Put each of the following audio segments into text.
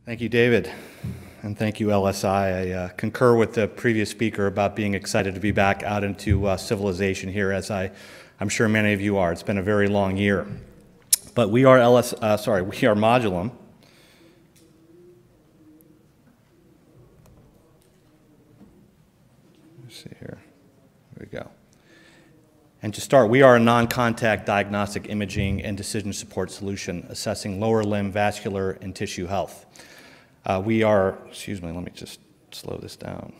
Thank you, David, and thank you, LSI. I concur with the previous speaker about being excited to be back out into civilization here, as I'm sure many of you are. It's been a very long year. But we are we are Modulim. Let's see here. There we go. And to start, we are a non-contact diagnostic imaging and decision support solution assessing lower limb vascular and tissue health. We are, excuse me, let me just slow this down.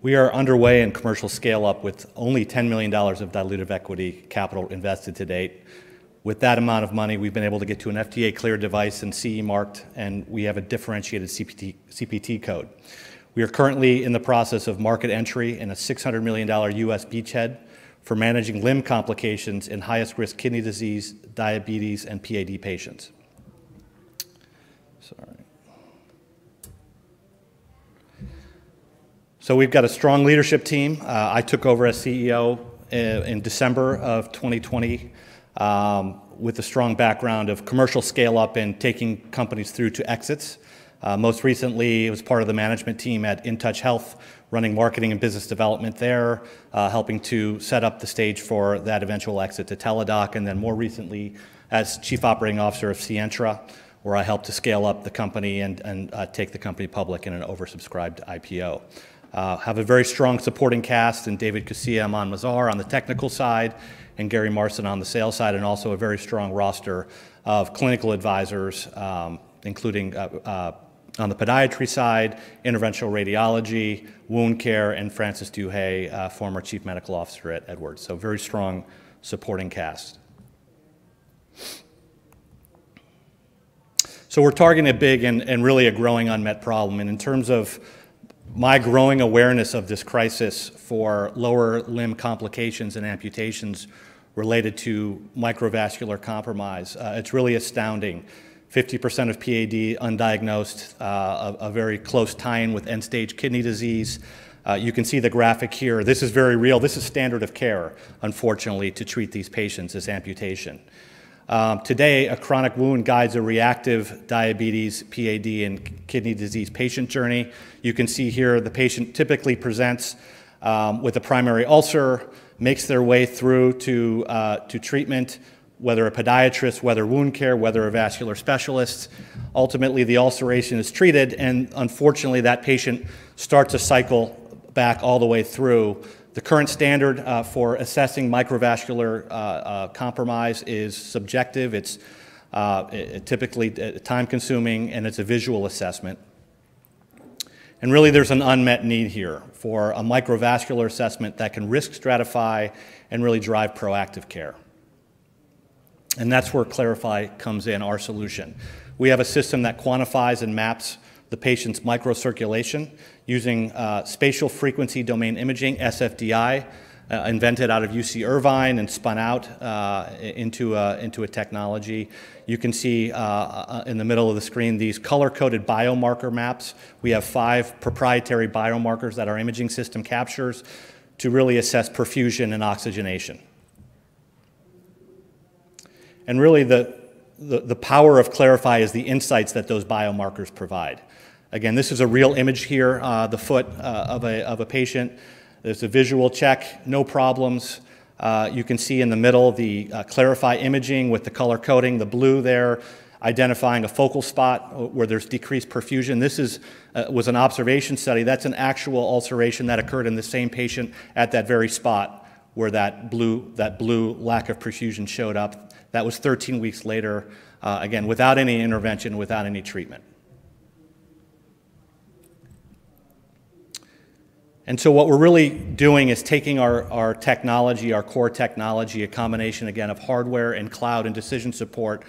We are underway in commercial scale-up with only $10 million of dilutive equity capital invested to date. With that amount of money, we've been able to get to an FDA-cleared device and CE marked, and we have a differentiated CPT code. We are currently in the process of market entry in a $600 million US beachhead for managing limb complications in highest risk kidney disease, diabetes, and PAD patients. Sorry. So we've got a strong leadership team. I took over as CEO in December of 2020 with a strong background of commercial scale-up and taking companies through to exits. Most recently, it was part of the management team at InTouch Health, running marketing and business development there, helping to set up the stage for that eventual exit to Teladoc, and then more recently as Chief Operating Officer of Sientra, where I helped to scale up the company and take the company public in an oversubscribed IPO. Have a very strong supporting cast in David Casilla, Aman Mazar on the technical side, and Gary Marson on the sales side, and also a very strong roster of clinical advisors, including on the podiatry side, interventional radiology, wound care, and Francis Duhay, former Chief Medical Officer at Edwards. So very strong supporting cast. So we're targeting a big and really a growing unmet problem. And in terms of my growing awareness of this crisis for lower limb complications and amputations related to microvascular compromise, it's really astounding. 50% of PAD undiagnosed, a very close tie-in with end-stage kidney disease. You can see the graphic here. This is very real. This is standard of care, unfortunately, to treat these patients as amputation. Today, a chronic wound guides a reactive diabetes, PAD, and kidney disease patient journey. You can see here the patient typically presents with a primary ulcer, makes their way through to treatment, whether a podiatrist, whether wound care, whether a vascular specialist. Ultimately, the ulceration is treated, and unfortunately, that patient starts a cycle back all the way through. The current standard for assessing microvascular compromise is subjective. It's typically time-consuming, and it's a visual assessment. And really, there's an unmet need here for a microvascular assessment that can risk stratify and really drive proactive care. And that's where Clarifi comes in, our solution. We have a system that quantifies and maps the patient's microcirculation using spatial frequency domain imaging, SFDI, invented out of UC Irvine and spun out into a technology. You can see in the middle of the screen these color-coded biomarker maps. We have 5 proprietary biomarkers that our imaging system captures to really assess perfusion and oxygenation. And really, the power of Clarifi is the insights that those biomarkers provide. Again, this is a real image here, the foot of a patient. There's a visual check, no problems. You can see in the middle the Clarifi imaging with the color coding, the blue there, identifying a focal spot where there's decreased perfusion. This was an observation study. That's an actual ulceration that occurred in the same patient at that very spot where that blue lack of perfusion showed up. That was 13 weeks later, again, without any intervention, without any treatment. And so what we're really doing is taking our technology, our core technology, a combination, again, of hardware and cloud and decision support,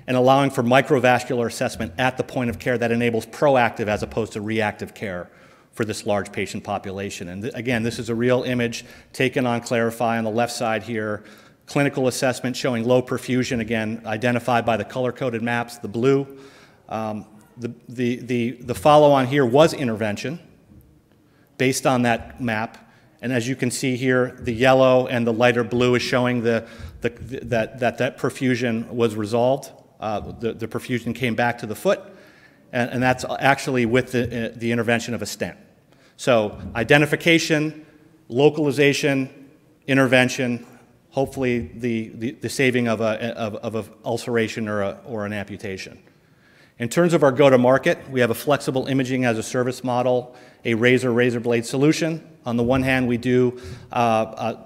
and allowing for microvascular assessment at the point of care that enables proactive as opposed to reactive care for this large patient population. And again, this is a real image taken on Clarifi on the left side here. Clinical assessment showing low perfusion, again, identified by the color-coded maps, the blue. The follow-on here was intervention based on that map, And as you can see here, the yellow and the lighter blue is showing that perfusion was resolved. The perfusion came back to the foot, and that's actually with the intervention of a stent. So identification, localization, intervention, hopefully the saving of an ulceration or an amputation. In terms of our go-to-market, we have a flexible imaging as a service model, a razor blade solution. On the one hand, we do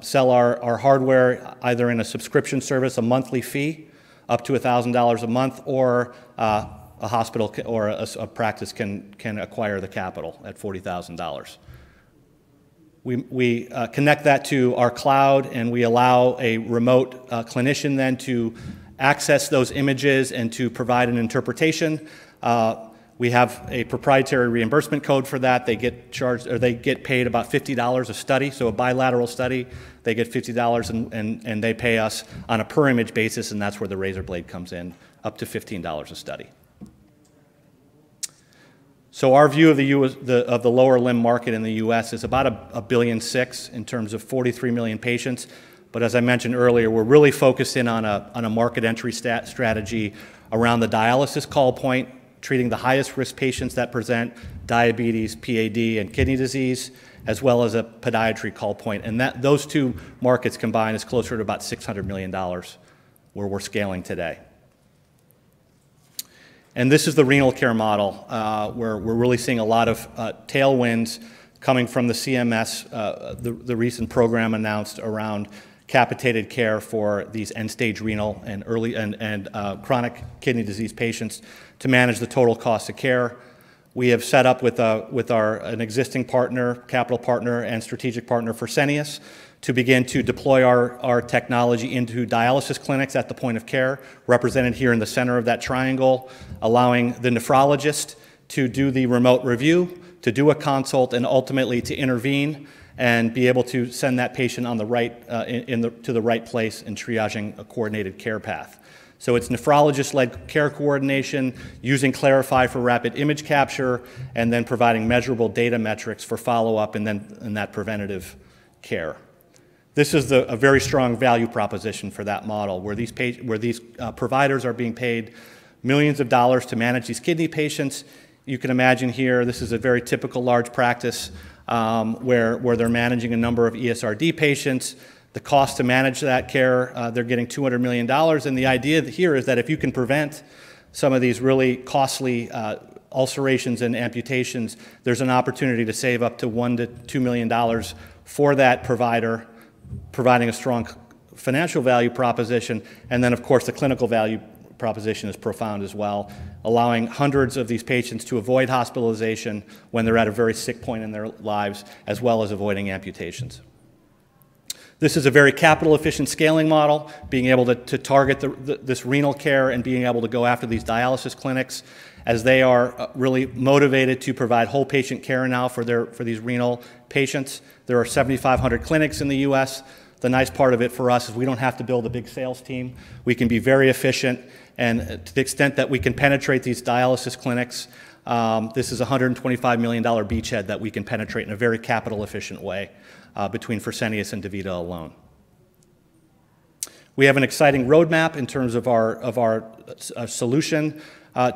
sell our hardware either in a subscription service, a monthly fee, up to $1,000 a month, or a hospital or a practice can acquire the capital at $40,000. We connect that to our cloud, and we allow a remote clinician then to access those images and to provide an interpretation. We have a proprietary reimbursement code for that. They get charged, or they get paid about $50 a study, so a bilateral study, they get $50 and they pay us on a per image basis, and that's where the razor blade comes in, up to $15 a study. So our view of the lower limb market in the U.S. is about $1.6 billion in terms of 43 million patients. But as I mentioned earlier, we're really focused in on a market entry strategy around the dialysis call point, treating the highest risk patients that present diabetes, PAD, and kidney disease, as well as a podiatry call point. And those two markets combined is closer to about $600 million where we're scaling today. And this is the renal care model, where we're really seeing a lot of tailwinds coming from the CMS, the recent program announced around capitated care for these end-stage renal and early and chronic kidney disease patients to manage the total cost of care. We have set up with an existing partner, capital partner, and strategic partner, Fresenius, to begin to deploy our technology into dialysis clinics at the point of care, represented here in the center of that triangle, allowing the nephrologist to do the remote review, to do a consult, and ultimately to intervene and be able to send that patient on the right, to the right place in triaging a coordinated care path. So it's nephrologist-led care coordination, using Clarifi for rapid image capture, and then providing measurable data metrics for follow-up and then in that preventative care. This is a very strong value proposition for that model, where these providers are being paid millions of dollars to manage these kidney patients. You can imagine here, this is a very typical large practice where they're managing a number of ESRD patients. The cost to manage that care, they're getting $200 million. And the idea here is that if you can prevent some of these really costly ulcerations and amputations, there's an opportunity to save up to $1 to $2 million for that provider, providing a strong financial value proposition. And then, of course, the clinical value proposition is profound as well, allowing hundreds of these patients to avoid hospitalization when they're at a very sick point in their lives, as well as avoiding amputations. This is a very capital-efficient scaling model, being able to target this renal care and being able to go after these dialysis clinics, as they are really motivated to provide whole patient care now for these renal patients. There are 7,500 clinics in the U.S. The nice part of it for us is we don't have to build a big sales team. We can be very efficient, and to the extent that we can penetrate these dialysis clinics, this is a $125 million beachhead that we can penetrate in a very capital-efficient way between Fresenius and DaVita alone. We have an exciting roadmap in terms of our solution.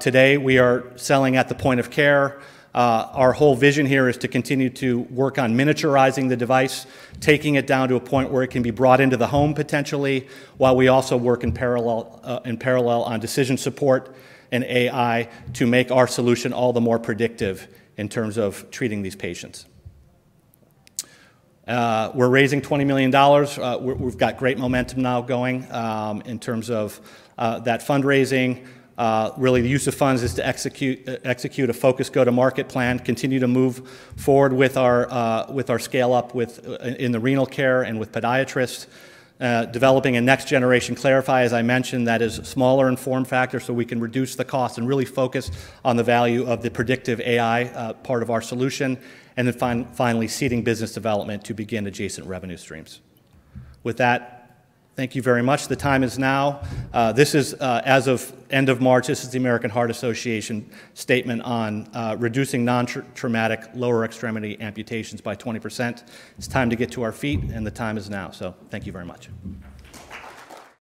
Today, we are selling at the point of care. Our whole vision here is to continue to work on miniaturizing the device, taking it down to a point where it can be brought into the home potentially, while we also work in parallel on decision support and AI to make our solution all the more predictive in terms of treating these patients. We're raising $20 million. We've got great momentum now going in terms of that fundraising. Really, the use of funds is to execute a focused go-to-market plan, continue to move forward with our scale-up in the renal care and with podiatrists, developing a next-generation Clarifi, as I mentioned, that is smaller in form factor, so we can reduce the cost and really focus on the value of the predictive AI part of our solution, and then finally seeding business development to begin adjacent revenue streams. With that, Thank you very much. The time is now. This is, as of end of March, this is the American Heart Association statement on reducing non-traumatic lower extremity amputations by 20%. It's time to get to our feet, and the time is now. So thank you very much.